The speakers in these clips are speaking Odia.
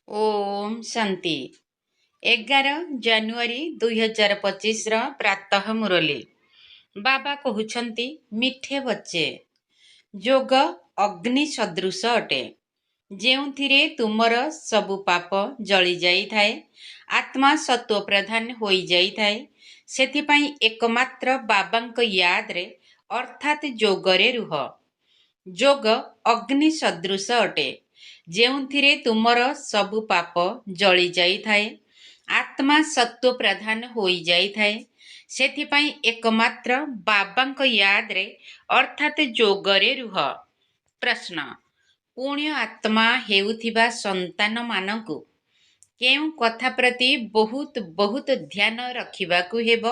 ओम शांति 11 ଜାନୁଆରୀ 2025 प्रातः मुरली बाबा कहउछंती मिठे बच्चे जोग अग्नि सदृश अटे ଯେଉଁଥିରେ ତୁମର ସବୁ ପାପ ଜଳି ଯାଇଥାଏ ଆତ୍ମା ସତ୍ୱ ପ୍ରଧାନ ହୋଇ ଯାଇଥାଏ। ସେଥିପାଇଁ ଏକମାତ୍ର ବାବାଙ୍କ ୟାଦରେ ଅର୍ଥାତ୍ ଯୋଗରେ ରୁହ। ଯୋଗ ଅଗ୍ନି ସଦୃଶ ଅଟେ ଯେଉଁଥିରେ ତୁମର ସବୁ ପାପ ଜଳି ଯାଇଥାଏ ଆତ୍ମା ସତ୍ୱ ପ୍ରଧାନ ହୋଇ ଯାଇଥାଏ। ସେଥିପାଇଁ ଏକମାତ୍ର ବାବାଙ୍କ ୟାଦରେ ଅର୍ଥାତ୍ ଯୋଗରେ ରୁହ। ପ୍ରଶ୍ନ, ପୁଣ୍ୟ ଆତ୍ମା ହେଉଥିବା ସନ୍ତାନମାନଙ୍କୁ କେଉଁ କଥା ପ୍ରତି ବହୁତ ବହୁତ ଧ୍ୟାନ ରଖିବାକୁ ହେବ?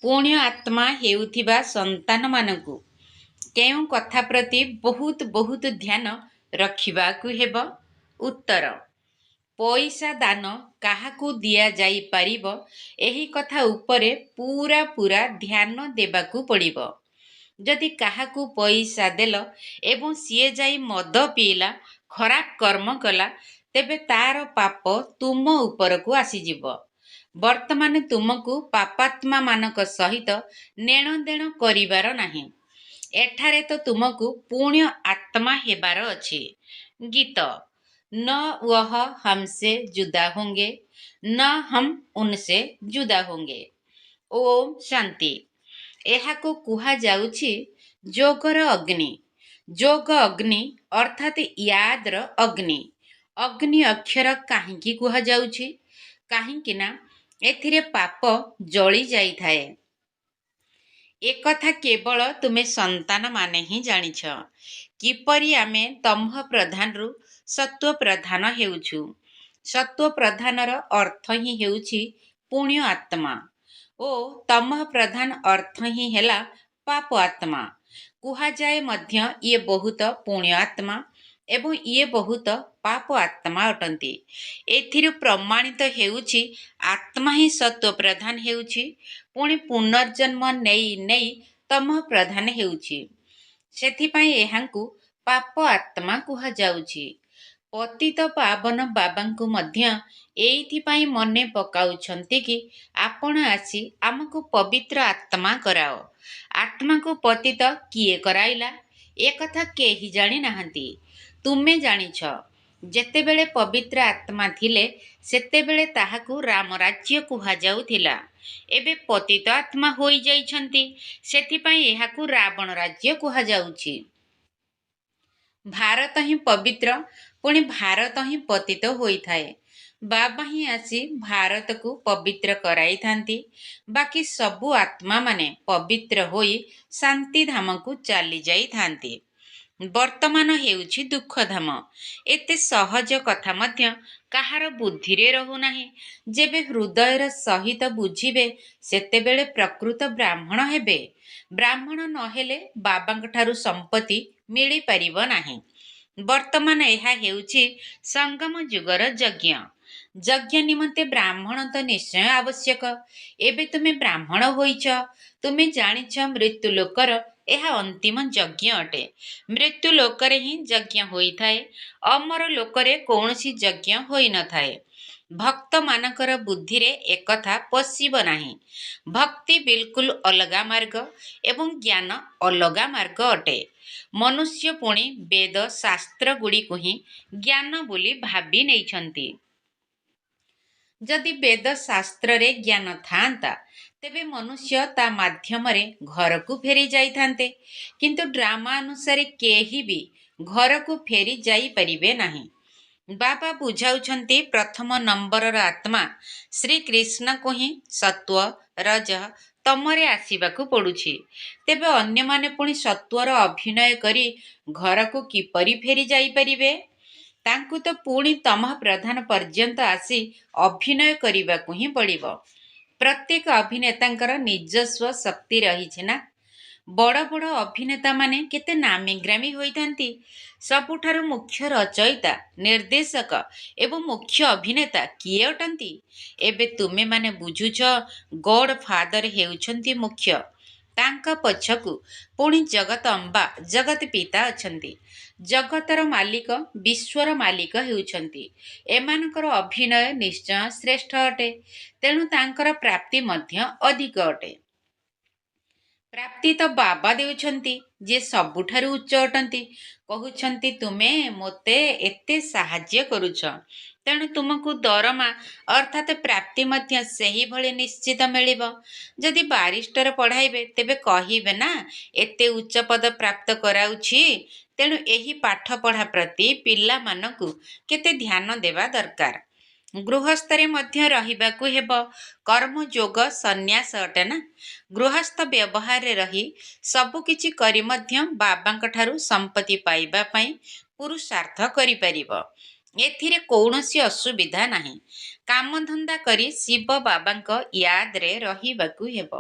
ପୁଣ୍ୟ ଆତ୍ମା ହେଉଥିବା ସନ୍ତାନମାନଙ୍କୁ କେଉଁ କଥା ପ୍ରତି ବହୁତ ବହୁତ ଧ୍ୟାନ ରଖିବାକୁ ହେବ? ଉତ୍ତର, ପଇସା ଦାନ କାହାକୁ ଦିଆଯାଇପାରିବ ଏହି କଥା ଉପରେ ପୂରା ଧ୍ୟାନ ଦେବାକୁ ପଡ଼ିବ। ଯଦି କାହାକୁ ପଇସା ଦେଲ ଏବଂ ସିଏ ଯାଇ ମଦ ପିଇଲା, ଖରାପ କର୍ମ କଲା, ତେବେ ତାର ପାପ ତୁମ ଉପରକୁ ଆସିଯିବ। ବର୍ତ୍ତମାନ ତୁମକୁ ପାପାତ୍ମା ମାନଙ୍କ ସହିତ ନେଣ ଦେଣ କରିବାର ନାହିଁ। ଏଠାରେ ତ ତୁମକୁ ପୁଣ୍ୟ ଆତ୍ମା ହେବାର ଅଛି। ଗୀତ, न वह हमसे जुदा होंगे न हम उनसे जुदा होंगे। ओम ଶାନ୍ତି। ଏହାକୁ କୁହାଯାଉଛି ଯୋଗର ଅଗ୍ନି। ଯୋଗ ଅଗ୍ନି ଅର୍ଥାତ୍ ୟାଦର ଅଗ୍ନି। ଅଗ୍ନି ଅକ୍ଷର କାହିଁକି କୁହାଯାଉଛି? କାହିଁକି ନା ଏଥିରେ ପାପ ଜଳି ଯାଇଥାଏ। ଏକଥା କେବଳ ତୁମେ ସନ୍ତାନମାନେ ହିଁ ଜାଣିଛ। କିପରି ଆମେ ତମଃ ପ୍ରଧାନରୁ ସତ୍ୱ ପ୍ରଧାନ ହେଉଛୁ। ସତ୍ୱ ପ୍ରଧାନର ଅର୍ଥ ହିଁ ହେଉଛି ପୁଣ୍ୟ ଆତ୍ମା ଓ ତମଃ ପ୍ରଧାନ ଅର୍ଥ ହିଁ ହେଲା ପାପ ଆତ୍ମା। କୁହାଯାଏ ମଧ୍ୟ ଇଏ ବହୁତ ପୁଣ୍ୟ ଆତ୍ମା ଏବଂ ଇଏ ବହୁତ ପାପ ଆତ୍ମା ଅଟନ୍ତି। ଏଥିରୁ ପ୍ରମାଣିତ ହେଉଛି ଆତ୍ମା ହିଁ ସତ୍ୱ ପ୍ରଧାନ ହେଉଛି, ପୁଣି ପୁନର୍ଜନ୍ମ ନେଇ ନେଇ ତମଃ ପ୍ରଧାନ ହେଉଛି। ସେଥିପାଇଁ ଏହାଙ୍କୁ ପାପ ଆତ୍ମା କୁହାଯାଉଛି। ପତିତ ପାବନ ବାବାଙ୍କୁ ମଧ୍ୟ ଏଇଥିପାଇଁ ମନେ ପକାଉଛନ୍ତି କି ଆପଣ ଆସି ଆମକୁ ପବିତ୍ର ଆତ୍ମା କରାଅ। ଆତ୍ମାକୁ ପତିତ କିଏ କରାଇଲା? ଏକଥା କେହି ଜାଣି ନାହାନ୍ତି। ତୁମେ ଜାଣିଛ। ଯେତେବେଳେ ପବିତ୍ର ଆତ୍ମା ଥିଲେ ସେତେବେଳେ ତାହାକୁ ରାମରାଜ୍ୟ କୁହାଯାଉଥିଲା। ଏବେ ପତିତ ଆତ୍ମା ହୋଇଯାଇଛନ୍ତି, ସେଥିପାଇଁ ଏହାକୁ ରାବଣ ରାଜ୍ୟ କୁହାଯାଉଛି। ଭାରତ ହିଁ ପବିତ୍ର, ପୁଣି ଭାରତ ହିଁ ପତିତ ହୋଇଥାଏ। ବାବା ହିଁ ଆସି ଭାରତକୁ ପବିତ୍ର କରାଇଥାନ୍ତି। ବାକି ସବୁ ଆତ୍ମାମାନେ ପବିତ୍ର ହୋଇ ଶାନ୍ତିଧାମକୁ ଚାଲି ଯାଇଥାନ୍ତି। ବର୍ତ୍ତମାନ ହେଉଛି ଦୁଃଖଧାମ। ଏତେ ସହଜ କଥା ମଧ୍ୟ କାହାର ବୁଦ୍ଧିରେ ରହୁନାହିଁ। ଯେବେ ହୃଦୟର ସହିତ ବୁଝିବେ ସେତେବେଳେ ପ୍ରକୃତ ବ୍ରାହ୍ମଣ ହେବେ। ବ୍ରାହ୍ମଣ ନହେଲେ ବାବାଙ୍କଠାରୁ ସମ୍ପତ୍ତି ମିଳିପାରିବ ନାହିଁ। ବର୍ତ୍ତମାନ ଏହା ହେଉଛି ସଙ୍ଗମ ଯୁଗର ଯଜ୍ଞ। ଯଜ୍ଞ ନିମନ୍ତେ ବ୍ରାହ୍ମଣ ତ ନିଶ୍ଚୟ ଆବଶ୍ୟକ। ଏବେ ତୁମେ ବ୍ରାହ୍ମଣ ହୋଇଛ। ତୁମେ ଜାଣିଛ ମୃତ୍ୟୁ ଲୋକର ଏହା ଅନ୍ତିମ ଯଜ୍ଞ ଅଟେ। ମୃତ୍ୟୁ ଲୋକରେ ହିଁ ଯଜ୍ଞ ହୋଇଥାଏ। ଅମର ଲୋକରେ କୌଣସି ଯଜ୍ଞ ହୋଇନଥାଏ। ଭକ୍ତମାନଙ୍କର ବୁଦ୍ଧିରେ ଏକଥା ପଶିବ ନାହିଁ। ଭକ୍ତି ବିଲକୁଲ ଅଲଗା ମାର୍ଗ ଏବଂ ଜ୍ଞାନ ଅଲଗା ମାର୍ଗ ଅଟେ। ମନୁଷ୍ୟ ପୁଣି ବେଦ ଶାସ୍ତ୍ର ଗୁଡ଼ିକୁ ହିଁ ଜ୍ଞାନ ବୋଲି ଭାବି ନେଇଛନ୍ତି। ଯଦି ବେଦ ଶାସ୍ତ୍ରରେ ଜ୍ଞାନ ଥାଆନ୍ତା ତେବେ ମନୁଷ୍ୟ ତା ମାଧ୍ୟମରେ ଘରକୁ ଫେରି ଯାଇଥାନ୍ତେ। କିନ୍ତୁ ଡ୍ରାମା ଅନୁସାରେ କେହି ବି ଘରକୁ ଫେରି ଯାଇପାରିବେ ନାହିଁ। ବାବା ବୁଝାଉଛନ୍ତି ପ୍ରଥମ ନମ୍ବରର ଆତ୍ମା ଶ୍ରୀକୃଷ୍ଣଙ୍କୁ ହିଁ ସତ୍ୱ, ରଜ, ତମରେ ଆସିବାକୁ ପଡ଼ୁଛି। ତେବେ ଅନ୍ୟମାନେ ପୁଣି ସତ୍ୱର ଅଭିନୟ କରି ଘରକୁ କିପରି ଫେରି ଯାଇପାରିବେ? ତାଙ୍କୁ ତ ପୁଣି ତମଃ ପ୍ରଧାନ ପର୍ଯ୍ୟନ୍ତ ଆସି ଅଭିନୟ କରିବାକୁ ହିଁ ପଡ଼ିବ। ପ୍ରତ୍ୟେକ ଅଭିନେତାଙ୍କର ନିଜସ୍ୱ ଶକ୍ତି ରହିଛି ନା। ବଡ଼ ବଡ଼ ଅଭିନେତାମାନେ କେତେ ନାମୀଗ୍ରାମୀ ହୋଇଥାନ୍ତି। ସବୁଠାରୁ ମୁଖ୍ୟ ରଚୟିତା, ନିର୍ଦ୍ଦେଶକ ଏବଂ ମୁଖ୍ୟ ଅଭିନେତା କିଏ ଅଟନ୍ତି? ଏବେ ତୁମେମାନେ ବୁଝୁଛ ଗଡ୍ ଫାଦର ହେଉଛନ୍ତି ମୁଖ୍ୟ। ତାଙ୍କ ପଛକୁ ପୁଣି ଜଗତ ଅମ୍ବା ଜଗତ ପିତା ଅଛନ୍ତି। ଜଗତର ମାଲିକ ବିଶ୍ୱର ମାଲିକ ହେଉଛନ୍ତି। ଏମାନଙ୍କର ଅଭିନୟ ନିଶ୍ଚୟ ଶ୍ରେଷ୍ଠ ଅଟେ, ତେଣୁ ତାଙ୍କର ପ୍ରାପ୍ତି ମଧ୍ୟ ଅଧିକ ଅଟେ। ପ୍ରାପ୍ତି ତ ବାବା ଦେଉଛନ୍ତି, ଯିଏ ସବୁଠାରୁ ଉଚ୍ଚ ଅଟନ୍ତି। କହୁଛନ୍ତି ତୁମେ ମୋତେ ଏତେ ସାହାଯ୍ୟ କରୁଛ, ତେଣୁ ତୁମକୁ ଦରମା ଅର୍ଥାତ୍ ପ୍ରାପ୍ତି ମଧ୍ୟ ସେହିଭଳି ନିଶ୍ଚିତ ମିଳିବ। ଯଦି ବାରିଷ୍ଟର ପଢ଼ାଇବେ ତେବେ କହିବେ ନା ଏତେ ଉଚ୍ଚ ପଦ ପ୍ରାପ୍ତ କରାଉଛି, ତେଣୁ ଏହି ପାଠପଢ଼ା ପ୍ରତି ପିଲାମାନଙ୍କୁ କେତେ ଧ୍ୟାନ ଦେବା ଦରକାର। ଗୃହସ୍ଥରେ ମଧ୍ୟ ରହିବାକୁ ହେବ। କର୍ମଯୋଗ ସନ୍ନ୍ୟାସ ଅଟେ ନା। ଗୃହସ୍ଥ ବ୍ୟବହାରରେ ରହି ସବୁ କିଛି କରି ମଧ୍ୟ ବାବାଙ୍କ ଠାରୁ ସମ୍ପତ୍ତି ପାଇବା ପାଇଁ ପୁରୁଷାର୍ଥ କରିପାରିବ। ଏଥିରେ କୌଣସି ଅସୁବିଧା ନାହିଁ। କାମଧନ୍ଦା କରି ଶିବ ବାବାଙ୍କ ୟାଦରେ ରହିବାକୁ ହେବ।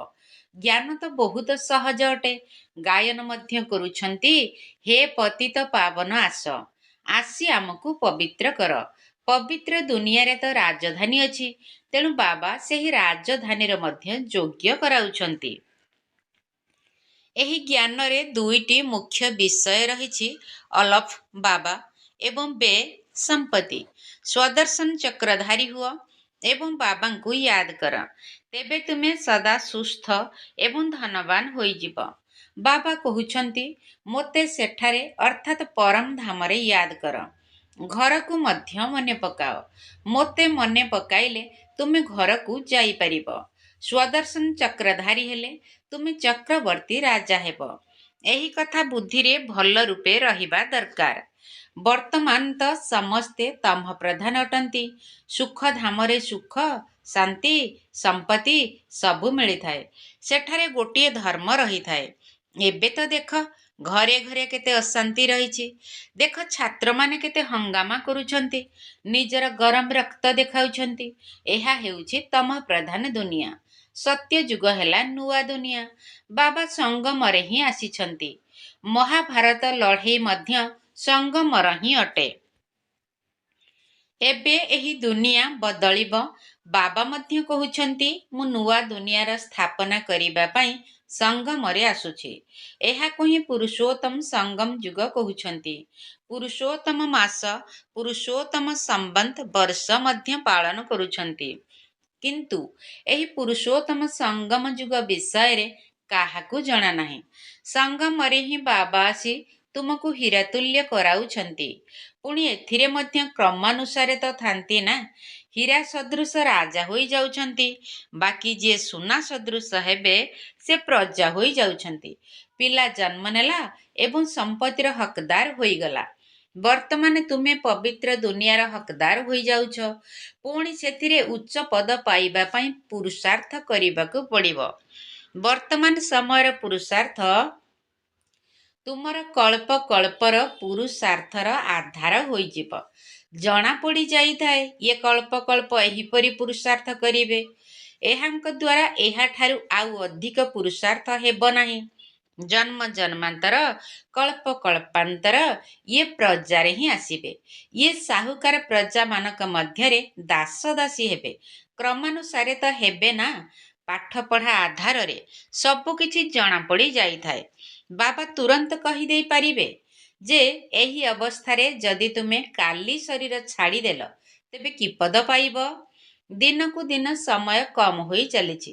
ଜ୍ଞାନ ତ ବହୁତ ସହଜ ଅଟେ। ଗାୟନ ମଧ୍ୟ କରୁଛନ୍ତି, ହେ ପତିତ ପାବନ ଆସ, ଆସି ଆମକୁ ପବିତ୍ର କର। ପବିତ୍ର ଦୁନିଆରେ ତ ରାଜଧାନୀ ଅଛି, ତେଣୁ ବାବା ସେହି ରାଜଧାନୀର ମଧ୍ୟ ଯୋଗ୍ୟ କରାଉଛନ୍ତି। ଏହି ଜ୍ଞାନରେ ଦୁଇଟି ମୁଖ୍ୟ ବିଷୟ ରହିଛି, ଅଲଫ ବାବା ଏବଂ ବେ ସମ୍ପତ୍ତି। ସ୍ୱଦର୍ଶନ ଚକ୍ରଧାରୀ ହୁଅ ଏବଂ ବାବାଙ୍କୁ ୟାଦ କର, ତେବେ ତୁମେ ସଦା ସୁସ୍ଥ ଏବଂ ଧନବାନ ହୋଇଯିବ। ବାବା କହୁଛନ୍ତି ମୋତେ ସେଠାରେ ଅର୍ଥାତ୍ ପରମ ଧାମରେ ୟାଦ କର। ଘରକୁ ମଧ୍ୟ ମନେ ପକାଅ। ମୋତେ ମନେ ପକାଇଲେ ତୁମେ ଘରକୁ ଯାଇପାରିବ। ସ୍ୱଦର୍ଶନ ଚକ୍ରଧାରୀ ହେଲେ ତୁମେ ଚକ୍ରବର୍ତ୍ତୀ ରାଜା ହେବ। ଏହି କଥା ବୁଦ୍ଧିରେ ଭଲ ରୂପେ ରହିବା ଦରକାର। ବର୍ତ୍ତମାନ ତ ସମସ୍ତେ ତମ ପ୍ରଧାନ ଅଟନ୍ତି। ସୁଖ ଧାମରେ ସୁଖ, ଶାନ୍ତି, ସମ୍ପତ୍ତି ସବୁ ମିଳିଥାଏ। ସେଠାରେ ଗୋଟିଏ ଧର୍ମ ରହିଥାଏ। ଏବେ ତ ଦେଖ ଘରେ ଘରେ କେତେ ଅଶାନ୍ତି ରହିଛି। ଦେଖ ଛାତ୍ରମାନେ କେତେ ହଙ୍ଗାମା କରୁଛନ୍ତି, ନିଜର ଗରମ ରକ୍ତ ଦେଖାଉଛନ୍ତି। ଏହା ହେଉଛି ତମ ପ୍ରଧାନ ଦୁନିଆ। ସତ୍ୟ ଯୁଗ ହେଲା ନୂଆ ଦୁନିଆ। ବାବା ସଙ୍ଗମରେ ହିଁ ଆସିଛନ୍ତି। ମହାଭାରତ ଲଢ଼େଇ ମଧ୍ୟ ସଙ୍ଗମର ହିଁ ଅଟେ। ଏବେ ଏହି ଦୁନିଆ ବଦଳିବ। ବାବା ମଧ୍ୟ କହୁଛନ୍ତି ମୁଁ ନୂଆ ଦୁନିଆର ସ୍ଥାପନା କରିବା ପାଇଁ ସଙ୍ଗମରେ ଆସୁଛି। ଏହାକୁ ହିଁ ପୁରୁଷୋତ୍ତମ ସଙ୍ଗମ ଯୁଗ କହୁଛନ୍ତି। ପୁରୁଷୋତ୍ତମ ମାସ, ପୁରୁଷୋତ୍ତମ ସମ୍ବନ୍ତ ବର୍ଷ ମଧ୍ୟ ପାଳନ କରୁଛନ୍ତି। କିନ୍ତୁ ଏହି ପୁରୁଷୋତ୍ତମ ସଙ୍ଗମ ଯୁଗ ବିଷୟରେ କାହାକୁ ଜଣା ନାହିଁ। ସଙ୍ଗମରେ ହିଁ ବାବା ଆସି ତୁମକୁ ହୀରାତୁଲ୍ୟ କରାଉଛନ୍ତି। ପୁଣି ଏଥିରେ ମଧ୍ୟ କ୍ରମାନୁସାରେ ତ ଥାନ୍ତି ନା। ହୀରା ସଦୃଶ ରାଜା ହୋଇଯାଉଛନ୍ତି, ବାକି ଯିଏ ସୁନା ସଦୃଶ ହେବେ ସେ ପ୍ରଜା ହୋଇଯାଉଛନ୍ତି। ପିଲା ଜନ୍ମ ନେଲା ଏବଂ ସମ୍ପତ୍ତିର ହକଦାର ହୋଇଗଲା। ବର୍ତ୍ତମାନ ତୁମେ ପବିତ୍ର ଦୁନିଆର ହକଦାର ହୋଇଯାଉଛ। ପୁଣି ସେଥିରେ ଉଚ୍ଚ ପଦ ପାଇବା ପାଇଁ ପୁରୁଷାର୍ଥ କରିବାକୁ ପଡ଼ିବ। ବର୍ତ୍ତମାନ ସମୟର ପୁରୁଷାର୍ଥ ତୁମର କଳ୍ପ କଳ୍ପର ପୁରୁଷାର୍ଥର ଆଧାର ହୋଇଯିବ। ଜଣା ପଡ଼ି ଯାଇଥାଏ ଇଏ କଳ୍ପ କଳ୍ପ ଏହିପରି ପୁରୁଷାର୍ଥ କରିବେ। ଏହାଙ୍କ ଦ୍ୱାରା ଏହାଠାରୁ ଆଉ ଅଧିକ ପୁରୁଷାର୍ଥ ହେବ ନାହିଁ। ଜନ୍ମ ଜନ୍ମାନ୍ତର, କଳ୍ପ କଳ୍ପାନ୍ତର ଇଏ ପ୍ରଜାରେ ହିଁ ଆସିବେ। ଇଏ ସାହୁକାର ପ୍ରଜାମାନଙ୍କ ମଧ୍ୟରେ ଦାସ ଦାସୀ ହେବେ। କ୍ରମାନୁସାରେ ତ ହେବେ ନା। ପାଠପଢ଼ା ଆଧାରରେ ସବୁ କିଛି ଜଣାପଡ଼ି ଯାଇଥାଏ। ବାବା ତୁରନ୍ତ କହିଦେଇ ପାରିବେ ଯେ ଏହି ଅବସ୍ଥାରେ ଯଦି ତୁମେ କାଲି ଶରୀର ଛାଡ଼ିଦେଲ ତେବେ କି ପଦ ପାଇବ। ଦିନକୁ ଦିନ ସମୟ କମ ହୋଇ ଚାଲିଛି।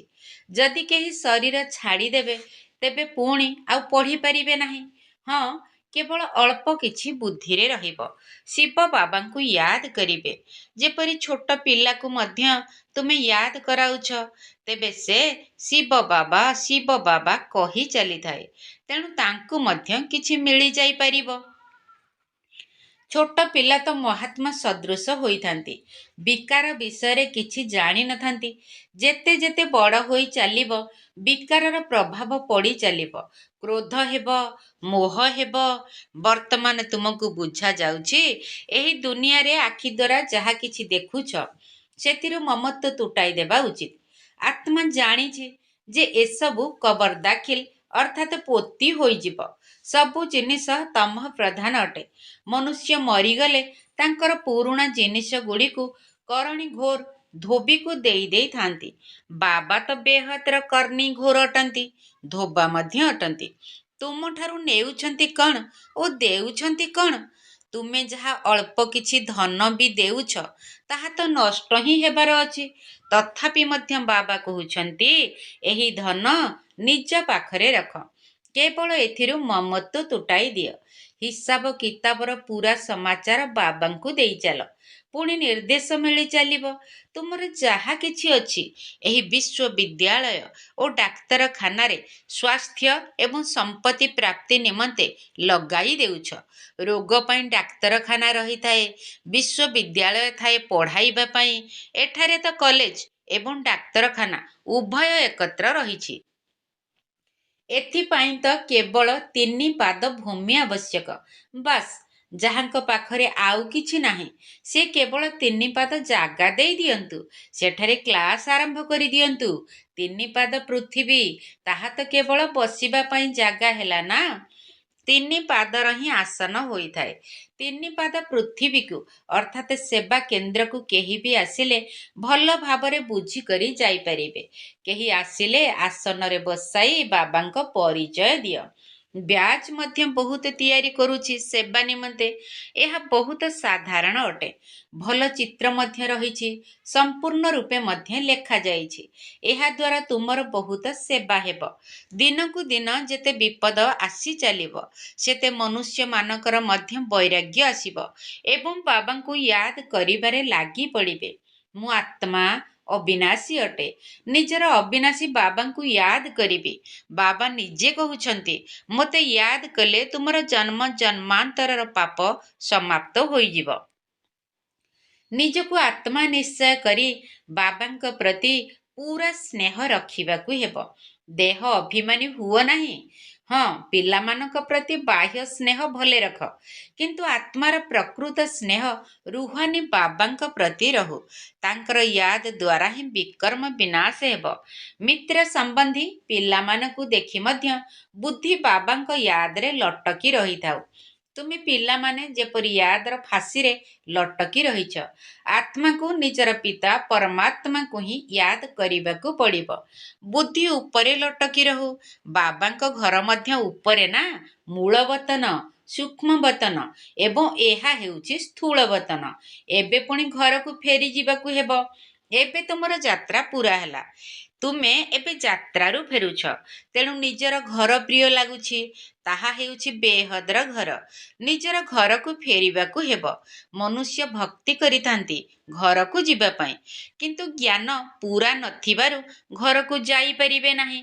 ଯଦି କେହି ଶରୀର ଛାଡ଼ିଦେବେ ତେବେ ପୁଣି ଆଉ ପଢ଼ିପାରିବେ ନାହିଁ। ହଁ, କେବଳ ଅଳ୍ପ କିଛି ବୁଦ୍ଧିରେ ରହିବ। ଶିବ ବାବାଙ୍କୁ ୟାଦ କରିବେ। ଯେପରି ଛୋଟ ପିଲାକୁ ମଧ୍ୟ ତୁମେ ୟାଦ କରାଉଛ, ତେବେ ସେ ଶିବ ବାବା କହି ଚାଲିଥାଏ। ତେଣୁ ତାଙ୍କୁ ମଧ୍ୟ କିଛି ମିଳିଯାଇପାରିବ। ଛୋଟ ପିଲା ତ ମହାତ୍ମା ସଦୃଶ ହୋଇଥାନ୍ତି। ବିକାର ବିଷୟରେ କିଛି ଜାଣିନଥାନ୍ତି। ଯେତେ ଯେତେ ବଡ଼ ହୋଇ ଚାଲିବ, ବିକାରର ପ୍ରଭାବ ପଡ଼ି ଚାଲିବ। କ୍ରୋଧ ହେବ, ମୋହ ହେବ। ବର୍ତ୍ତମାନ ତୁମକୁ ବୁଝାଯାଉଛି ଏହି ଦୁନିଆରେ ଆଖି ଦ୍ୱାରା ଯାହା କିଛି ଦେଖୁଛ ସେଥିରୁ ମମତ୍ୱ ତୁଟାଇ ଦେବା ଉଚିତ। ଆତ୍ମା ଜାଣିଛି ଯେ ଏସବୁ କବର ଦାଖିଲ ଅର୍ଥାତ୍ ପୋତି ହୋଇଯିବ। ସବୁ ଜିନିଷ ତମ ପ୍ରଧାନ ଅଟେ। ମନୁଷ୍ୟ ମରିଗଲେ ତାଙ୍କର ପୁରୁଣା ଜିନିଷ ଗୁଡ଼ିକୁ କରଣୀ ଘୋର ଧୋବିକୁ ଦେଇ ଦେଇଥାନ୍ତି। ବାବା ତ ବେହଦର କର୍ଣ୍ଣି ଘୋର ଅଟନ୍ତି, ଧୋବା ମଧ୍ୟ ଅଟନ୍ତି। ତୁମଠାରୁ ନେଉଛନ୍ତି କ'ଣ ଓ ଦେଉଛନ୍ତି କ'ଣ? ତୁମେ ଯାହା ଅଳ୍ପ କିଛି ଧନ ବି ଦେଉଛ ତାହା ତ ନଷ୍ଟ ହିଁ ହେବାର ଅଛି। ତଥାପି ମଧ୍ୟ ବାବା କହୁଛନ୍ତି ଏହି ଧନ ନିଜ ପାଖରେ ରଖ, କେବଳ ଏଥିରୁ ମମତ୍ୱ ତୁଟାଇ ଦିଅ। ହିସାବ କିତାବର ପୁରା ସମାଚାର ବାବାଙ୍କୁ ଦେଇ ଚାଲ, ପୁଣି ନିର୍ଦ୍ଦେଶ ମିଳି ଚାଲିବ। ତୁମର ଯାହା କିଛି ଅଛି ଏହି ବିଶ୍ୱବିଦ୍ୟାଳୟ ଓ ଡାକ୍ତରଖାନାରେ ସ୍ୱାସ୍ଥ୍ୟ ଏବଂ ସମ୍ପତ୍ତି ପ୍ରାପ୍ତି ନିମନ୍ତେ ଲଗାଇ ଦେଉଛ। ରୋଗ ପାଇଁ ଡାକ୍ତରଖାନା ରହିଥାଏ, ବିଶ୍ୱବିଦ୍ୟାଳୟ ଥାଏ ପଢ଼ାଇବା ପାଇଁ। ଏଠାରେ ତ କଲେଜ ଏବଂ ଡାକ୍ତରଖାନା ଉଭୟ ଏକତ୍ର ରହିଛି। ଏଥିପାଇଁ ତ କେବଳ 3 ପାଦ ଭୂମି ଆବଶ୍ୟକ। ବାସ୍, ଯାହାଙ୍କ ପାଖରେ ଆଉ କିଛି ନାହିଁ ସେ କେବଳ 3 ପାଦ ଜାଗା ଦେଇ ଦିଅନ୍ତୁ, ସେଠାରେ କ୍ଲାସ୍ ଆରମ୍ଭ କରିଦିଅନ୍ତୁ। 3 ପାଦ ପୃଥିବୀ, ତାହା ତ କେବଳ ବସିବା ପାଇଁ ଜାଗା ହେଲା ନା। 3 ପାଦର ହିଁ ଆସନ ହୋଇଥାଏ। 3 ପାଦ ପୃଥିବୀକୁ ଅର୍ଥାତ୍ ସେବା କେନ୍ଦ୍ରକୁ କେହି ବି ଆସିଲେ ଭଲ ଭାବରେ ବୁଝିକରି ଯାଇପାରିବେ। କେହି ଆସିଲେ ଆସନରେ ବସାଇ ବାବାଙ୍କ ପରିଚୟ ଦିଅ। ବ୍ୟାଜ୍ ମଧ୍ୟ ବହୁତ ତିଆରି କରୁଛି ସେବା ନିମନ୍ତେ। ଏହା ବହୁତ ସାଧାରଣ ଅଟେ। ଭଲ ଚିତ୍ର ମଧ୍ୟ ରହିଛି, ସମ୍ପୂର୍ଣ୍ଣ ରୂପେ ମଧ୍ୟ ଲେଖାଯାଇଛି। ଏହାଦ୍ୱାରା ତୁମର ବହୁତ ସେବା ହେବ। ଦିନକୁ ଦିନ ଯେତେ ବିପଦ ଆସି ଚାଲିବ, ସେତେ ମନୁଷ୍ୟମାନଙ୍କର ମଧ୍ୟ ବୈରାଗ୍ୟ ଆସିବ ଏବଂ ବାବାଙ୍କୁ ୟାଦ କରିବାରେ ଲାଗି ପଡ଼ିବେ। ମୁଁ ଆତ୍ମା ଅବିନାଶୀ ଅଟେ, ନିଜର ଅବିନାଶୀ ବାବାଙ୍କୁ ୟାଦ କରିବି। ବାବା ନିଜେ କହୁଛନ୍ତି, ମୋତେ ୟାଦ କଲେ ତୁମର ଜନ୍ମ ଜନ୍ମାନ୍ତରର ପାପ ସମାପ୍ତ ହୋଇଯିବ। ନିଜକୁ ଆତ୍ମା ନିଶ୍ଚୟ କରି ବାବାଙ୍କ ପ୍ରତି ପୁରା ସ୍ନେହ ରଖିବାକୁ ହେବ। ଦେହ ଅଭିମାନୀ ହୁଅ ନାହିଁ। ହଁ, ପିଲାମାନଙ୍କ ପ୍ରତି ବାହ୍ୟ ସ୍ନେହ ଭଲେ ରଖ, କିନ୍ତୁ ଆତ୍ମାର ପ୍ରକୃତ ସ୍ନେହ ରୁହାନୀ ବାବାଙ୍କ ପ୍ରତି ରହୁ। ତାଙ୍କର ୟାଦ ଦ୍ୱାରା ହିଁ ବିକର୍ମ ବିନାଶ ହେବ। ମିତ୍ର ସମ୍ବନ୍ଧୀ ପିଲାମାନଙ୍କୁ ଦେଖି ମଧ୍ୟ ବୁଦ୍ଧି ବାବାଙ୍କ ୟାଦରେ ଲଟକି ରହିଥାଉ। ତୁମେ ପିଲାମାନେ ଯେପରି ୟାଦର ଫାଶୀରେ ଲଟକି ରହିଛ, ଆତ୍ମାକୁ ନିଜର ପିତା ପରମାତ୍ମାକୁ ହିଁ ୟାଦ କରିବାକୁ ପଡ଼ିବ। ବୁଦ୍ଧି ଉପରେ ଲଟକି ରହୁ। ବାବାଙ୍କ ଘର ମଧ୍ୟ ଉପରେ ନା। ମୂଳ ବତନ, ସୂକ୍ଷ୍ମ ବତନ ଏବଂ ଏହା ହେଉଛି ସ୍ଥୂଳ ବତନ। ଏବେ ପୁଣି ଘରକୁ ଫେରିଯିବାକୁ ହେବ। ଏବେ ତୁମର ଯାତ୍ରା ପୁରା ହେଲା। ତୁମେ ଏବେ ଯାତ୍ରାରୁ ଫେରୁଛ, ତେଣୁ ନିଜର ଘର ପ୍ରିୟ ଲାଗୁଛି। ତାହା ହେଉଛି ବେହଦର ଘର। ନିଜର ଘରକୁ ଫେରିବାକୁ ହେବ। ମନୁଷ୍ୟ ଭକ୍ତି କରିଥାନ୍ତି ଘରକୁ ଯିବା ପାଇଁ, କିନ୍ତୁ ଜ୍ଞାନ ପୁରା ନଥିବାରୁ ଘରକୁ ଯାଇପାରିବେ ନାହିଁ।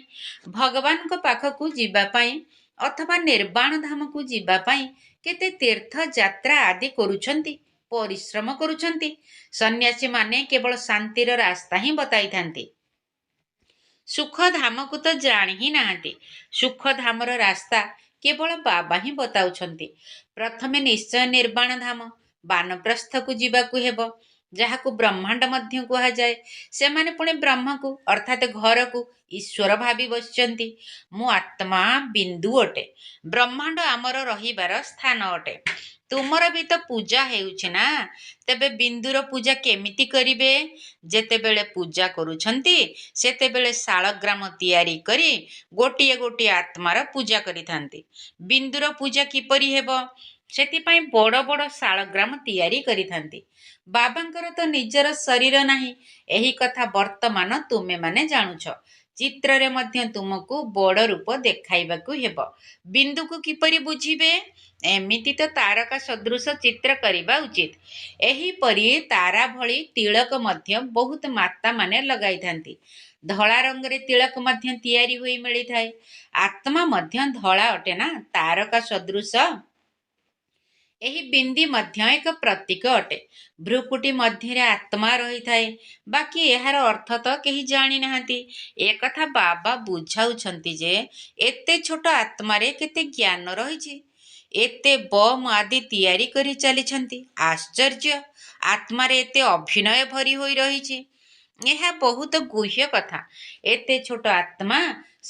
ଭଗବାନଙ୍କ ପାଖକୁ ଯିବା ପାଇଁ ଅଥବା ନିର୍ବାଣ ଧାମକୁ ଯିବା ପାଇଁ କେତେ ତୀର୍ଥ ଯାତ୍ରା ଆଦି କରୁଛନ୍ତି, ପରିଶ୍ରମ କରୁଛନ୍ତି। ସନ୍ନ୍ୟାସୀମାନେ କେବଳ ଶାନ୍ତିର ରାସ୍ତା ହିଁ ବତାଇଥାନ୍ତି। ସୁଖଧାମକୁ ତ ଜାଣି ହିଁ ନାହାନ୍ତି। ସୁଖଧାମର ରାସ୍ତା କେବଳ ବାବା ହିଁ ବତାଉଛନ୍ତି। ପ୍ରଥମେ ନିଶ୍ଚୟ ନିର୍ବାଣ ଧାମ ବାନପ୍ରସ୍ଥକୁ ଯିବାକୁ ହେବ, ଯାହାକୁ ବ୍ରହ୍ମାଣ୍ଡ ମଧ୍ୟ କୁହାଯାଏ। ସେମାନେ ପୁଣି ବ୍ରହ୍ମକୁ ଅର୍ଥାତ୍ ଘରକୁ ଈଶ୍ୱର ଭାବି ବସିଛନ୍ତି। ମୁଁ ଆତ୍ମା ବିନ୍ଦୁ ଅଟେ। ବ୍ରହ୍ମାଣ୍ଡ ଆମର ରହିବାର ସ୍ଥାନ ଅଟେ। ତୁମର ବି ତ ପୂଜା ହେଉଛି ନା, ତେବେ ବିନ୍ଦୁର ପୂଜା କେମିତି କରିବେ? ଯେତେବେଳେ ପୂଜା କରୁଛନ୍ତି ସେତେବେଳେ ଶାଳଗ୍ରାମ ତିଆରି କରି ଗୋଟିଏ ଗୋଟିଏ ଆତ୍ମାର ପୂଜା କରିଥାନ୍ତି। ବିନ୍ଦୁର ପୂଜା କିପରି ହେବ? ସେଥିପାଇଁ ବଡ଼ ବଡ଼ ଶାଳଗ୍ରାମ ତିଆରି କରିଥାନ୍ତି। ବାବାଙ୍କର ତ ନିଜର ଶରୀର ନାହିଁ, ଏହି କଥା ବର୍ତ୍ତମାନ ତୁମେମାନେ ଜାଣୁଛ। ଚିତ୍ରରେ ମଧ୍ୟ ତୁମକୁ ବଡ଼ ରୂପ ଦେଖାଇବାକୁ ହେବ। ବିନ୍ଦୁକୁ କିପରି ବୁଝିବେ? ଏମିତି ତ ତାରକା ସଦୃଶ ଚିତ୍ର କରିବା ଉଚିତ। ଏହିପରି ତାରା ଭଳି ତିଳକ ମଧ୍ୟ ବହୁତ ମାତାମାନେ ଲଗାଇଥାନ୍ତି। ଧଳା ରଙ୍ଗରେ ତିଳକ ମଧ୍ୟ ତିଆରି ହୋଇ ମିଳିଥାଏ। ଆତ୍ମା ମଧ୍ୟ ଧଳା ଅଟେ ନା, ତାରକା ସଦୃଶ। ଏହି ବିନ୍ଦୁ ମଧ୍ୟ ଏକ ପ୍ରତୀକ ଅଟେ। ଭ୍ରୁକୁଟି ମଧ୍ୟରେ ଆତ୍ମା ରହିଥାଏ, ବାକି ଏହାର ଅର୍ଥ ତ କେହି ଜାଣିନାହାନ୍ତି। ଏକଥା ବାବା ବୁଝାଉଛନ୍ତି ଯେ ଏତେ ଛୋଟ ଆତ୍ମାରେ କେତେ ଜ୍ଞାନ ରହିଛି। ଏତେ ବମ୍ ଆଦି ତିଆରି କରି ଚାଲିଛନ୍ତି। ଆଶ୍ଚର୍ଯ୍ୟ! ଆତ୍ମାରେ ଏତେ ଅଭିନୟ ଭରି ହୋଇ ରହିଛି। ଏହା ବହୁତ ଗୁହ୍ୟ କଥା। ଏତେ ଛୋଟ ଆତ୍ମା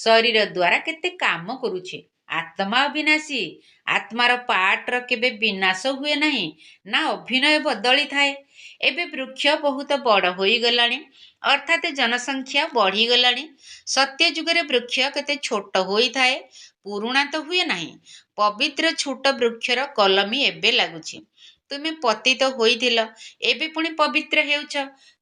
ଶରୀର ଦ୍ୱାରା କେତେ କାମ କରୁଛି। ଆତ୍ମା ଅବିନାଶୀ, ଆତ୍ମାର ପାର୍ଟର କେବେ ବିନାଶ ହୁଏ ନାହିଁ, ନା ଅଭିନୟ ବଦଳି ଥାଏ। ଏବେ ବୃକ୍ଷ ବହୁତ ବଡ଼ ହୋଇଗଲାଣି, ଅର୍ଥାତ୍ ଜନସଂଖ୍ୟା ବଢ଼ିଗଲାଣି। ସତ୍ୟ ଯୁଗରେ ବୃକ୍ଷ କେତେ ଛୋଟ ହୋଇଥାଏ, ପୁରୁଣା ତ ହୁଏ ନାହିଁ। ପବିତ୍ର ଛୋଟ ବୃକ୍ଷର କଲମୀ ଏବେ ଲାଗୁଛି। ତୁମେ ପତିତ ହୋଇଥିଲ, ଏବେ ପୁଣି ପବିତ୍ର ହେଉଛ।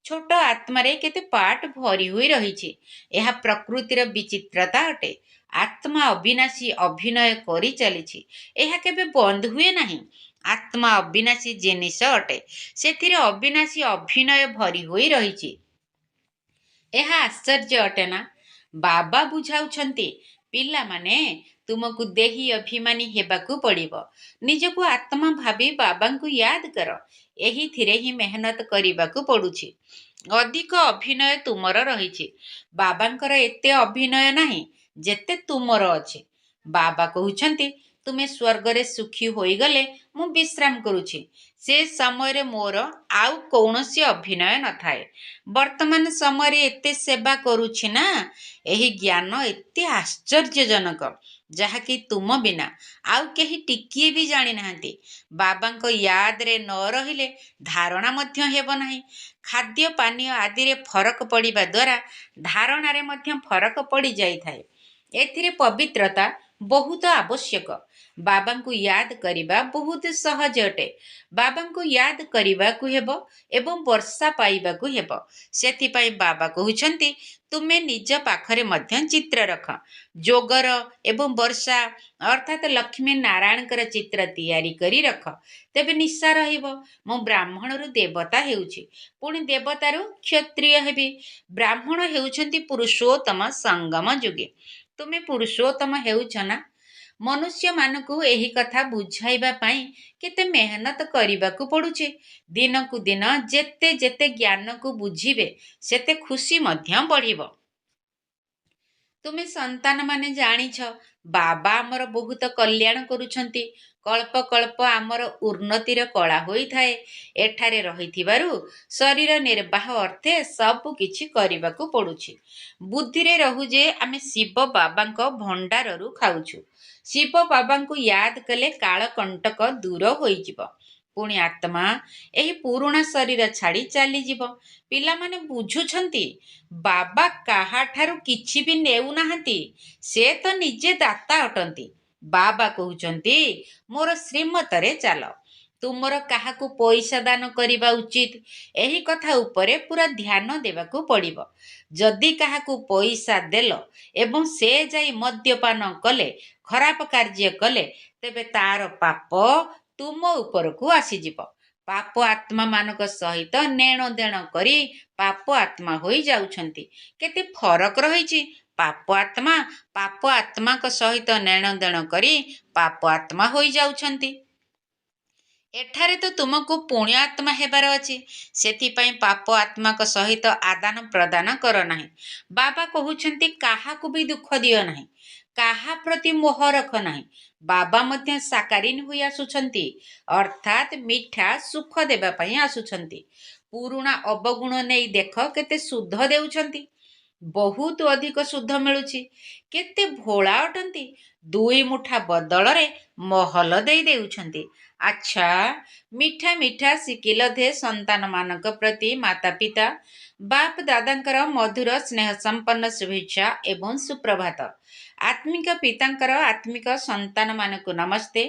ଛୋଟ ଆତ୍ମାରେ କେତେ ପାର୍ଟ ଭରି ହୋଇ ରହିଛି। ଏହା ପ୍ରକୃତିର ବିଚିତ୍ରତା ଅଟେ। ଆତ୍ମା ଅବିନାଶୀ ଅଭିନୟ କରି ଚାଲିଛି, ଏହା କେବେ ବନ୍ଦ ହୁଏ ନାହିଁ। ଆତ୍ମା ଅବିନାଶୀ ଜିନିଷ ଅଟେ, ସେଥିରେ ଅବିନାଶୀ ଅଭିନୟ ଭରି ହୋଇ ରହିଛି। ଏହା ଆଶ୍ଚର୍ଯ୍ୟ ଅଟେ ନା? ବାବା ବୁଝାଉଛନ୍ତି, ପିଲାମାନେ, ତୁମକୁ ଦେହୀ ଅଭିମାନୀ ହେବାକୁ ପଡ଼ିବ। ନିଜକୁ ଆତ୍ମା ଭାବି ବାବାଙ୍କୁ ୟାଦ କର। ଏହିଥିରେ ହିଁ ମେହନତ କରିବାକୁ ପଡ଼ୁଛି। ଅଧିକ ଅଭିନୟ ତୁମର ରହିଛି। ବାବାଙ୍କର ଏତେ ଅଭିନୟ ନାହିଁ ଯେତେ ତୁମର ଅଛି। ବାବା କହୁଛନ୍ତି, ତୁମେ ସ୍ୱର୍ଗରେ ସୁଖୀ ହୋଇଗଲେ ମୁଁ ବିଶ୍ରାମ କରୁଛି। ସେ ସମୟରେ ମୋର ଆଉ କୌଣସି ଅଭିନୟ ନଥାଏ। ବର୍ତ୍ତମାନ ସମୟରେ ଏତେ ସେବା କରୁଛି ନା, ଏହି ଜ୍ଞାନ ଏତେ ଆଶ୍ଚର୍ଯ୍ୟଜନକ, ଯାହାକି ତୁମ ବିନା ଆଉ କେହି ଟିକିଏ ବି ଜାଣିନାହାନ୍ତି। ବାବାଙ୍କ ୟାଦରେ ନ ରହିଲେ ଧାରଣା ମଧ୍ୟ ହେବ ନାହିଁ। ଖାଦ୍ୟ ପାନୀୟ ଆଦିରେ ଫରକ ପଡ଼ିବା ଦ୍ୱାରା ଧାରଣାରେ ମଧ୍ୟ ଫରକ ପଡ଼ିଯାଇଥାଏ। ଏଥିରେ ପବିତ୍ରତା ବହୁତ ଆବଶ୍ୟକ। ବାବାଙ୍କୁ ୟାଦ କରିବା ବହୁତ ସହଜ ଅଟେ। ବାବାଙ୍କୁ ୟାଦ କରିବାକୁ ହେବ ଏବଂ ବର୍ଷା ପାଇବାକୁ ହେବ। ସେଥିପାଇଁ ବାବା କହୁଛନ୍ତି, ତୁମେ ନିଜ ପାଖରେ ମଧ୍ୟ ଚିତ୍ର ରଖ। ଯୋଗର ଏବଂ ବର୍ଷା ଅର୍ଥାତ୍ ଲକ୍ଷ୍ମୀ ନାରାୟଣଙ୍କର ଚିତ୍ର ତିଆରି କରି ରଖ। ତେବେ ନିଶା ରହିବ। ମୁଁ ବ୍ରାହ୍ମଣରୁ ଦେବତା ହେଉଛି, ପୁଣି ଦେବତାରୁ କ୍ଷତ୍ରିୟ ହେବି। ବ୍ରାହ୍ମଣ ହେଉଛନ୍ତି ପୁରୁଷୋତ୍ତମ ସଙ୍ଗମ ଯୋଗୀ। ତୁମେ ପୁରୁଷୋତ୍ତମ ହେଉଛ ନା? ମନୁଷ୍ୟମାନଙ୍କୁ ଏହି କଥା ବୁଝାଇବା ପାଇଁ କେତେ ମେହନତ କରିବାକୁ ପଡ଼ୁଛି। ଦିନକୁ ଦିନ ଯେତେ ଯେତେ ଜ୍ଞାନକୁ ବୁଝିବେ ସେତେ ଖୁସି ମଧ୍ୟ ବଢ଼ିବ। ତୁମେ ସନ୍ତାନମାନେ ଜାଣିଛ, ବାବା ଆମର ବହୁତ କଲ୍ୟାଣ କରୁଛନ୍ତି। କଳ୍ପ କଳ୍ପ ଆମର ଉନ୍ନତିର କଳା ହୋଇଥାଏ। ଏଠାରେ ରହିଥିବାରୁ ଶରୀର ନିର୍ବାହ ଅର୍ଥେ ସବୁ କିଛି କରିବାକୁ ପଡ଼ୁଛି। ବୁଦ୍ଧିରେ ରହୁ ଯେ ଆମେ ଶିବ ବାବାଙ୍କ ଭଣ୍ଡାରରୁ ଖାଉଛୁ। ଶିବ ବାବାଙ୍କୁ ୟାଦ କଲେ କାଳକଣ୍ଟକ ଦୂର ହୋଇଯିବ। ପୁଣି ଆତ୍ମା ଏହି ପୁରୁଣା ଶରୀର ଛାଡ଼ି ଚାଲିଯିବ। ପିଲାମାନେ ବୁଝୁଛନ୍ତି, ବାବା କାହାଠାରୁ କିଛି ବି ନେଉନାହାନ୍ତି। ସେ ତ ନିଜେ ଦାତା ଅଟନ୍ତି। ବାବା କହୁଛନ୍ତି, ମୋର ଶ୍ରୀମତରେ ଚାଲ। ତୁମର କାହାକୁ ପଇସା ଦାନ କରିବା ଉଚିତ, ଏହି କଥା ଉପରେ ପୁରା ଧ୍ୟାନ ଦେବାକୁ ପଡ଼ିବ। ଯଦି କାହାକୁ ପଇସା ଦେଲ ଏବଂ ସେ ଯାଇ ମଦ୍ୟପାନ କଲେ, ଖରାପ କାର୍ଯ୍ୟ କଲେ, ତେବେ ତାର ପାପ ତୁମ ଉପରକୁ ଆସିଯିବ। ପାପ ଆତ୍ମାମାନଙ୍କ ସହିତ ନେଣ ଦେଣ କରି ପାପ ଆତ୍ମା ହୋଇ ଯାଉଛନ୍ତି। କେତେ ଫରକ ରହିଛି। ପାପ ଆତ୍ମାଙ୍କ ସହିତ ନେଣ ଦେଣ କରି ପାପ ଆତ୍ମା ହୋଇଯାଉଛନ୍ତି। ଏଠାରେ ତ ତୁମକୁ ପୁଣ୍ୟ ଆତ୍ମା ହେବାର ଅଛି। ସେଥିପାଇଁ ପାପ ଆତ୍ମାଙ୍କ ସହିତ ଆଦାନ ପ୍ରଦାନ କର ନାହିଁ। ବାବା କହୁଛନ୍ତି, କାହାକୁ ବି ଦୁଃଖ ଦିଅ ନାହିଁ, କାହା ପ୍ରତି ମୋହ ରଖ ନାହିଁ। ବାବା ମଧ୍ୟ ସାକାରୀନ ହୋଇ ଆସୁଛନ୍ତି, ଅର୍ଥାତ୍ ମିଠା ସୁଖ ଦେବା ପାଇଁ ଆସୁଛନ୍ତି। ପୁରୁଣା ଅବଗୁଣ ନେଇ ଦେଖ କେତେ ଶୁଦ୍ଧ ଦେଉଛନ୍ତି। ବହୁତ ଅଧିକ ଶୁଦ୍ଧ ମିଳୁଛି। କେତେ ଭୋଳା ଅଟନ୍ତି। 2 ମୁଠା ବଦଳରେ ମହଲ ଦେଇ ଦେଉଛନ୍ତି। ଆଚ୍ଛା, ମିଠା ମିଠା ଶିଖିଲ ଧେ ସନ୍ତାନମାନଙ୍କ ପ୍ରତି ମାତା ପିତା ବାପ ଦାଦାଙ୍କର ମଧୁର ସ୍ନେହ ସମ୍ପନ୍ନ ଶୁଭେଚ୍ଛା ଏବଂ ସୁପ୍ରଭାତ। ଆତ୍ମିକ ପିତାଙ୍କର ଆତ୍ମିକ ସନ୍ତାନମାନଙ୍କୁ ନମସ୍ତେ।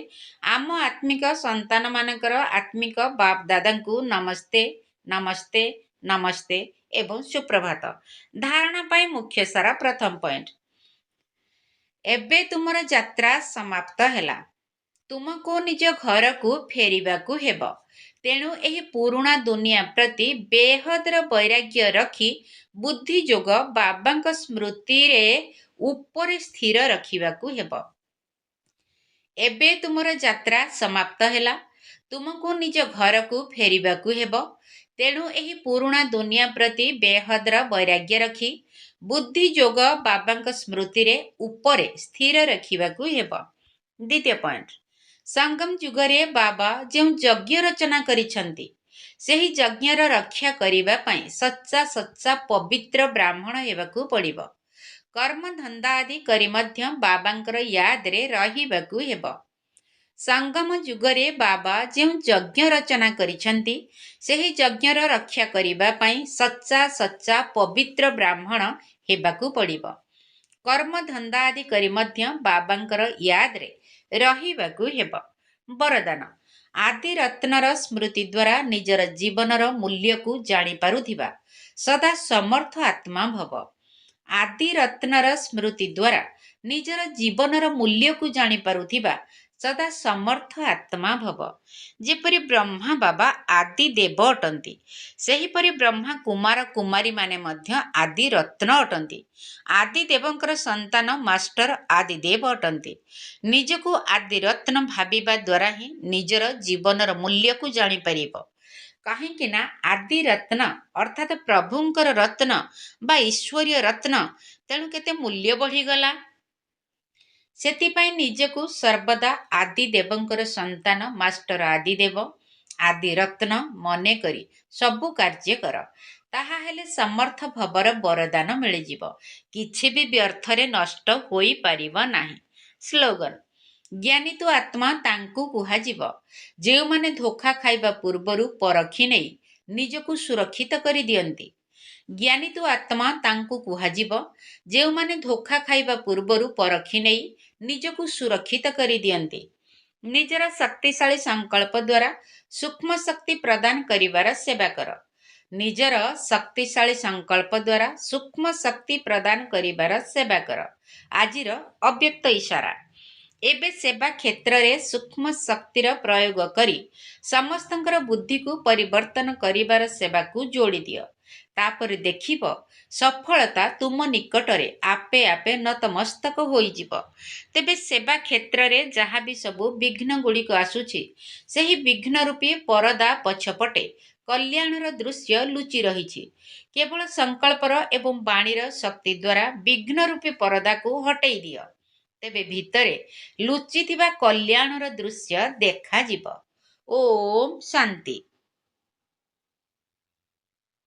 ଆମ ଆତ୍ମିକ ସନ୍ତାନମାନଙ୍କର ଆତ୍ମିକ ବାପ ଦାଦାଙ୍କୁ ନମସ୍ତେ, ନମସ୍ତେ, ନମସ୍ତେ ଏବଂ ସୁପ୍ରଭାତ। ଧାରଣା ପାଇଁ ମୁଖ୍ୟ ସାର। ପ୍ରଥମ ପଏଣ୍ଟ, ଏବେ ତୁମର ଯାତ୍ରା ସମାପ୍ତ ହେଲା। ତୁମକୁ ନିଜ ଘରକୁ ଫେରିବାକୁ ହେବ। ତେଣୁ ଏହି ପୁରୁଣା ଦୁନିଆ ପ୍ରତି ବେହଦର ବୈରାଗ୍ୟ ରଖି ବୁଦ୍ଧି ଯୋଗ ବାବାଙ୍କ ସ୍ମୃତିରେ ଉପରେ ସ୍ଥିର ରଖିବାକୁ ହେବ। ଏବେ ତୁମର ଯାତ୍ରା ସମାପ୍ତ ହେଲା। ତୁମକୁ ନିଜ ଘରକୁ ଫେରିବାକୁ ହେବ। ତେଣୁ ଏହି ପୁରୁଣା ଦୁନିଆ ପ୍ରତି ବେହଦର ବୈରାଗ୍ୟ ରଖି ବୁଦ୍ଧି ଯୋଗ ବାବାଙ୍କ ସ୍ମୃତିରେ ଉପରେ ସ୍ଥିର ରଖିବାକୁ ହେବ। ଦ୍ୱିତୀୟ ପଏଣ୍ଟ, ସଙ୍ଗମ ଯୁଗରେ ବାବା ଯେଉଁ ଯଜ୍ଞ ରଚନା କରିଛନ୍ତି, ସେହି ଯଜ୍ଞର ରକ୍ଷା କରିବା ପାଇଁ ସଚ୍ଚା ପବିତ୍ର ବ୍ରାହ୍ମଣ ହେବାକୁ ପଡ଼ିବ। କର୍ମଧନ୍ଦା ଆଦି କରି ମଧ୍ୟ ବାବାଙ୍କର ୟାଦରେ ରହିବାକୁ ହେବ। ସଙ୍ଗମ ଯୁଗରେ ବାବା ଯେଉଁ ଯଜ୍ଞ ରଚନା କରିଛନ୍ତି, ସେହି ଯଜ୍ଞର ରକ୍ଷା କରିବା ପାଇଁ ସଚ୍ଚା ପବିତ୍ର ବ୍ରାହ୍ମଣ ହେବାକୁ ପଡ଼ିବ। କର୍ମଧନ୍ଦା ଆଦି କରି ମଧ୍ୟ ବାବାଙ୍କର ୟାଦରେ ରହିବାକୁ ହେବ। ବରଦାନ: ଆଦି ରତ୍ନର ସ୍ମୃତି ଦ୍ୱାରା ନିଜର ଜୀବନର ମୂଲ୍ୟକୁ ଜାଣିପାରୁଥିବା ସଦା ସମର୍ଥ ଆତ୍ମା ଭବ। ଆଦି ରତ୍ନର ସ୍ମୃତି ଦ୍ୱାରା ନିଜର ଜୀବନର ମୂଲ୍ୟକୁ ଜାଣିପାରୁଥିବା ସଦା ସମର୍ଥ ଆତ୍ମା ଭବ। ଯେପରି ବ୍ରହ୍ମା ବାବା ଆଦି ଦେବ ଅଟନ୍ତି, ସେହିପରି ବ୍ରହ୍ମା କୁମାର କୁମାରୀମାନେ ମଧ୍ୟ ଆଦି ରତ୍ନ ଅଟନ୍ତି। ଆଦି ଦେବଙ୍କର ସନ୍ତାନ ମାଷ୍ଟର ଆଦି ଦେବ ଅଟନ୍ତି। ନିଜକୁ ଆଦି ରତ୍ନ ଭାବିବା ଦ୍ୱାରା ହିଁ ନିଜର ଜୀବନର ମୂଲ୍ୟକୁ ଜାଣିପାରିବ। କାହିଁକି ନା ଆଦି ରତ୍ନ ଅର୍ଥାତ୍ ପ୍ରଭୁଙ୍କର ରତ୍ନ ବା ଈଶ୍ୱରୀୟ ରତ୍ନ, ତେଣୁ କେତେ ମୂଲ୍ୟ ବଢ଼ିଗଲା। ସେଥିପାଇଁ ନିଜକୁ ସର୍ବଦା ଆଦି ଦେବଙ୍କର ସନ୍ତାନ ମାଷ୍ଟର ଆଦି ଦେବ, ଆଦି ରତ୍ନ ମନେକରି ସବୁ କାର୍ଯ୍ୟ କର। ତାହା ହେଲେ ସମର୍ଥ ଭବର ବରଦାନ ମିଳିଯିବ। କିଛି ବି ବ୍ୟର୍ଥରେ ନଷ୍ଟ ହୋଇପାରିବ ନାହିଁ। ସ୍ଲୋଗାନ: ଜ୍ଞାନୀ ତ ଆତ୍ମା ତାଙ୍କୁ କୁହାଯିବ, ଯେଉଁମାନେ ଧୋକା ଖାଇବା ପୂର୍ବରୁ ପରଖି ନେଇ ନିଜକୁ ସୁରକ୍ଷିତ କରିଦିଅନ୍ତି। ଜ୍ଞାନୀ ତ ଆତ୍ମା ତାଙ୍କୁ କୁହାଯିବ, ଯେଉଁମାନେ ଧୋକା ଖାଇବା ପୂର୍ବରୁ ପରଖି ନେଇ ନିଜକୁ ସୁରକ୍ଷିତ କରିଦିଅନ୍ତି। ନିଜର ଶକ୍ତିଶାଳୀ ସଂକଳ୍ପ ଦ୍ୱାରା ସୂକ୍ଷ୍ମ ଶକ୍ତି ପ୍ରଦାନ କରିବାର ସେବା କର। ନିଜର ଶକ୍ତିଶାଳୀ ସଂକଳ୍ପ ଦ୍ୱାରା ସୂକ୍ଷ୍ମ ଶକ୍ତି ପ୍ରଦାନ କରିବାର ସେବା କର। ଆଜିର ଅବ୍ୟକ୍ତ ଇଶାରା: ଏବେ ସେବା କ୍ଷେତ୍ରରେ ସୂକ୍ଷ୍ମ ଶକ୍ତିର ପ୍ରୟୋଗ କରି ସମସ୍ତଙ୍କର ବୁଦ୍ଧିକୁ ପରିବର୍ତ୍ତନ କରିବାର ସେବାକୁ ଯୋଡ଼ି ଦିଅ। ତାପରେ ଦେଖିବ ସଫଳତା ତୁମ ନିକଟରେ ଆପେ ଆପେ ନତମସ୍ତକ ହୋଇଯିବ। ତେବେ ସେବା କ୍ଷେତ୍ରରେ ଯାହା ବି ସବୁ ବିଘ୍ନ ଗୁଡ଼ିକ ଆସୁଛି, ସେହି ବିଘ୍ନ ରୂପୀ ପରଦା ପଛପଟେ କଲ୍ୟାଣର ଦୃଶ୍ୟ ଲୁଚି ରହିଛି। କେବଳ ସଂକଳ୍ପର ଏବଂ ବାଣୀର ଶକ୍ତି ଦ୍ୱାରା ବିଘ୍ନ ରୂପୀ ପରଦାକୁ ହଟେଇ ଦିଅ। ତେବେ ଭିତରେ ଲୁଚିଥିବା କଲ୍ୟାଣର ଦୃଶ୍ୟ ଦେଖାଯିବ। ଓମ୍ ଶାନ୍ତି।